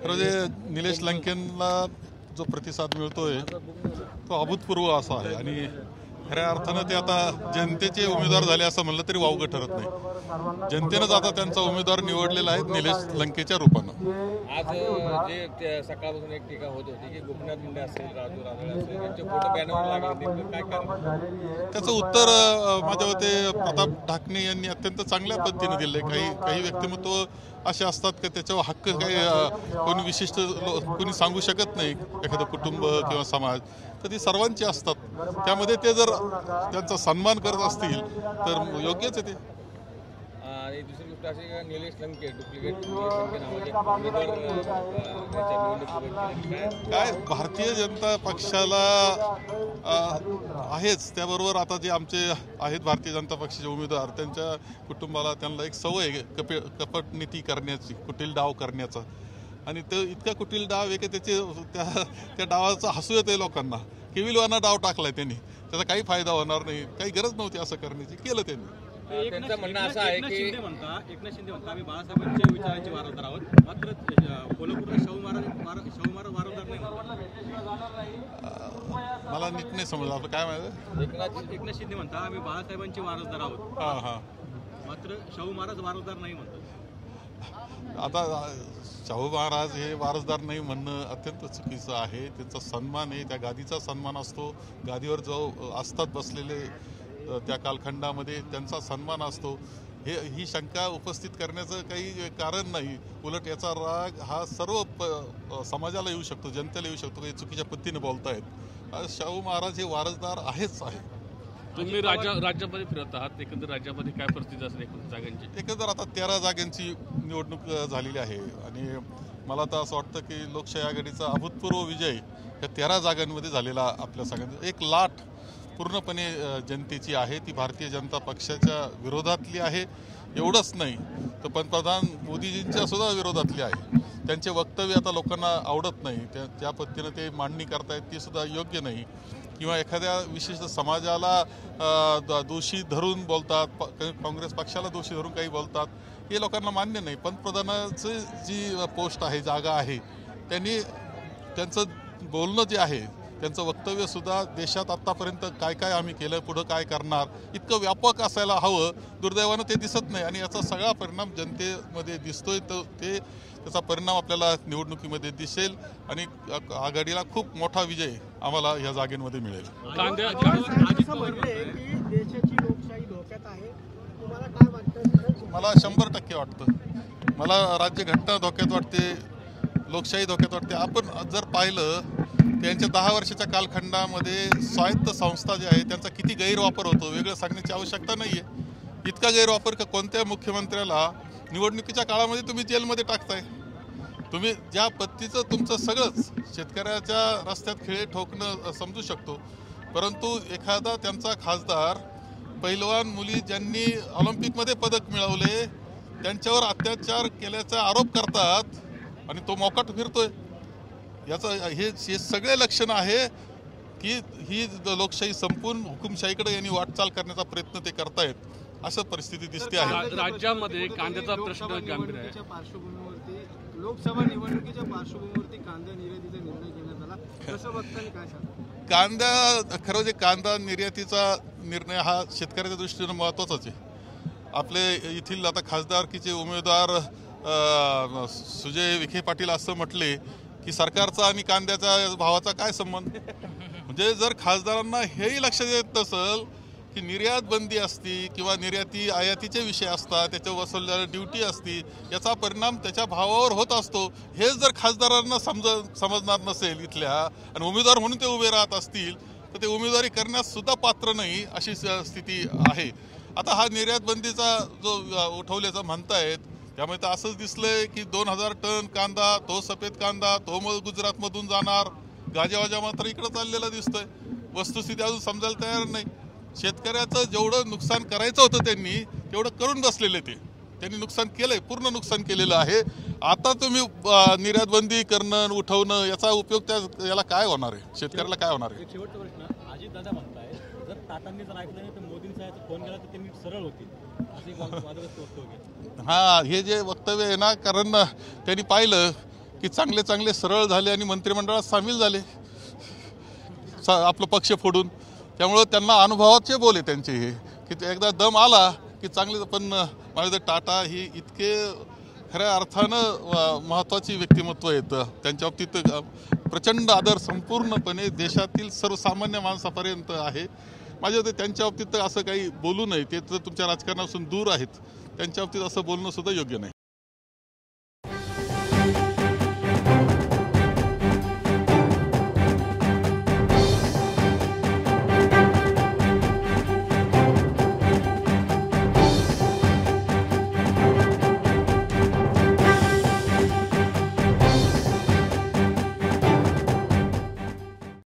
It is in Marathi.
खरं जे निलेश लंकेंना जो प्रतिसाद मिळतोय तो अभूतपूर्व असा आहे आणि खऱ्या अर्थानं ते आता जनतेचे उमेदवार झाले असं म्हणलं तरी वावगं ठरत नाही. जनतेनंच आता त्यांचा उमेदवार निवडलेला आहे निलेश लंकेच्या रूपानं. आज जे सकाळपासून एक टीका होत होती की गोपीनाथ मुंडे असेल, राजू राजळे असेल यांचे फोटो बॅनरवर लागले, नेमकं काय कारण? त्याचं उत्तर माझ्या मते प्रताप ढाकणे यांनी अत्यंत चांगल्या पद्धतीने दिलंय. काही व्यक्तिमत्व असे असतात की त्याच्यावर हक्क काही कोणी विशिष्ट कोणी सांगू शकत नाही, एखादं कुटुंब किंवा समाज, तर ती सर्वांची असतात. त्यामध्ये ते जर त्यांचा सन्मान करत असतील तर योग्यच आहे ते. आणि दुसरी गोष्ट अशी की निलेश लंके डुप्लिकेट निलेश लंके नावाचे उमेदवार काय भारतीय जनता पक्षाला आहेच, त्याबरोबर आता जे आमचे आहेत भारतीय जनता पक्षाचे उमेदवार त्यांच्या कुटुंबाला त्यांना एक सवय आहे कपटनीती करण्याची, कुटील डाव करण्याचा. आणि तो इतका कुटील डाव आहे की त्या डावाचा हसू येतंय लोकांना. केविलवाना डाव टाकलाय त्यांनी, त्याचा काही फायदा होणार नाही, काही गरज नव्हती असं करण्याची, केलं त्यांनी. त्यांचं म्हणणं असं आहे की एकनाथ शिंदे म्हणता आम्ही बाळासाहेबांच्या विचारांचे वारसदार आहोत, मात्र कोल्हापूरला शाहू महाराज वारसदार नाही. मला नीट नाही समजलं आपलं काय माहिती. एकनाथ शिंदे म्हणता आम्ही बाळासाहेबांचे वारसदार आहोत, मात्र शाहू महाराज वारसदार नाही म्हणतात. आता शाहू महाराज हे वारसदार नाही म्हणणं अत्यंत चुकीचं आहे. त्यांचा सन्मान आहे, त्या गादीचा सन्मान असतो. गादीवर जो असतात बसलेले त्या कालखंडामध्ये त्यांचा सन्मान असतो. ही शंका उपस्थित करण्याचं काही कारण नाही. उलट याचा राग हा सर्व समाजाला येऊ शकतो, जनतेला येऊ शकतो. हे चुकीच्या पद्धतीने बोलतायत. शाहू महाराज हे वारसदार आहेच आहे. तुम्ही राज्यामध्ये फिरत आहात, एकंदर राज्यामध्ये काय परिस्थिती असेल जागांची? एकंदर आता 13 जागांची निवडणूक झालेली आहे आणि मला तर असं वाटतं की लोकशाही आघाडीचा अभूतपूर्व विजय या 13 जागांमध्ये झालेला आपल्या सगळ्यांचा. एक लाट पूर्णपणे जनतेची आहे, ती भारतीय जनता पक्षाच्या विरोधातली आहे. एवढंच नाही तर पंतप्रधान मोदीजींच्या सुद्धा विरोधातली आहे. त्यांचे वक्तव्य आता लोकांना आवडत नाही, त्या पद्धतीनं ते मांडणी करतायत ती सुद्धा योग्य नाही. किंवा एखाद्या विशिष्ट समाजाला दोषी धरून बोलतात, काँग्रेस पक्षाला दोषी धरून काही बोलतात, हे लोकांना मान्य नाही. पंतप्रधानाचं जी पोस्ट आहे, जागा आहे, त्यांनी त्यांचं बोलणं जे आहे, त्यांचं वक्तव्यसुद्धा देशात आत्तापर्यंत काय काय आम्ही केलं, पुढं काय करणार, इतकं व्यापक असायला हवं. दुर्दैवानं ते दिसत नाही आणि याचा सगळा परिणाम जनतेमध्ये दिसतोय. तर त्याचा परिणाम आपल्याला निवडणुकीमध्ये दिसेल आणि आघाडीला खूप मोठा विजय आम्हाला या जागेमध्ये मिळेल. मला 100% वाटतं. मला राज्यघटना धोक्यात वाटते, लोकशाही धोक्यात वाटते. आपण जर पाहिलं त्यांच्या 10 वर्षाच्या कालखंडामध्ये स्वायत्त संस्था ज्या आहेत त्यांचा किती गैरवापर होतो, वेगळं सांगण्याची आवश्यकता नाही आहे. इतका गैरवापर का कोणत्या मुख्यमंत्र्याला निवडणुकीच्या काळामध्ये तुम्ही जेलमध्ये टाकताय. तुम्ही ज्या पद्धतीचं तुमचं सगळंच शेतकऱ्याच्या रस्त्यात खिळे ठोकणं समजू शकतो, परंतु एखादा त्यांचा खासदार पैलवान मुली ज्यांनी ऑलिम्पिकमध्ये पदक मिळवले त्यांच्यावर अत्याचार केल्याचा आरोप करतात आणि तो मोकाट फिरतोय. याचं हे सगळे लक्षणं आहे की ही लोकशाही संपून हुकुमशाहीकडे यांनी वाटचाल करण्याचा प्रयत्न ते करतायत, असं परिस्थिती दिसते आहे. राज्यामध्ये कांद्याचा प्रश्न गंभीर आहे. लोकसभा निवडणुकीच्या पार्श्वभूमीवरती कांदा निर्यातीचा निर्णय घेण्यात आला, कसं बघताना काय सांगा? कांदा खरं जे कांदा निर्यातीचा निर्णय हा शेतकऱ्याच्या दृष्टीनं महत्त्वाचाच आहे. आपले येथील आता खासदारकीचे उमेदवार सुजय विखे पाटील असं म्हटले की सरकारचा आणि कांद्याच्या भावाचा काय संबंध. म्हणजे जर खासदारांना हेही लक्षात येत नसेल की निर्यात बंदी असती किंवा निर्याती आयातीचे विषय असतात, त्याच्यावर वसुल ड्युटी असती, याचा परिणाम त्याच्या भावावर होत असतो, हेच जर खासदारांना समजणार नसेल इथल्या आणि उमेदवार म्हणून ते उभे राहत असतील तर ते उमेदवारी करण्यास सुद्धा पात्र नाही, अशी स्थिती आहे. आता हा निर्यात बंदीचा जो उठवल्याचा म्हणतायत त्यामुळे तर असंच दिसलंय की 2000 टन कांदा, तो सफेद कांदा, तो मग गुजरातमधून जाणार, गाजावाजा मात्र इकडं चाललेला दिसतोय. वस्तुस्थिती अजून समजायला तयार नाही. शेतकऱ्याचं जेवढं नुकसान करायचं होतं त्यांनी तेवढं करून बसलेले त्यांनी नुकसान केलंय, पूर्ण नुकसान केलेलं आहे. आता तुम्ही निर्यात बंदी करणं उठवणं याचा उपयोग याला काय होणार आहे, शेतकऱ्याला काय होणार आहे? शेवटचा प्रश्न, अजित दादा म्हणताय जर टाटांनी जर ऐकलं नाही तर मोदींचा फोन केला तर ते नीट सरळ होतील, असे वादग्रस्त वक्तव्य. हे जे वक्तव्य आहे ना, कारण त्यांनी पाहिलं की चांगले चांगले सरळ झाले आणि मंत्रिमंडळात सामील झाले आपलं पक्ष फोडून. त्यामुळं त्यांना अनुभवाचे बोल आहे त्यांचे हे, की ते एकदा दम आला की चांगले. पण मला वाटतं टाटा ही इतके खऱ्या अर्थानं महत्त्वाची व्यक्तिमत्व आहेत. त्यांच्या बाबतीत प्रचंड आदर संपूर्णपणे देशातील सर्वसामान्य माणसापर्यंत आहे. माझ्या मते त्यांच्या बाबतीत तर असं काही बोलू नये, ते तर तुमच्या राजकारणापासून दूर आहेत. त्यांच्या बाबतीत असं बोलणं सुद्धा योग्य नाही.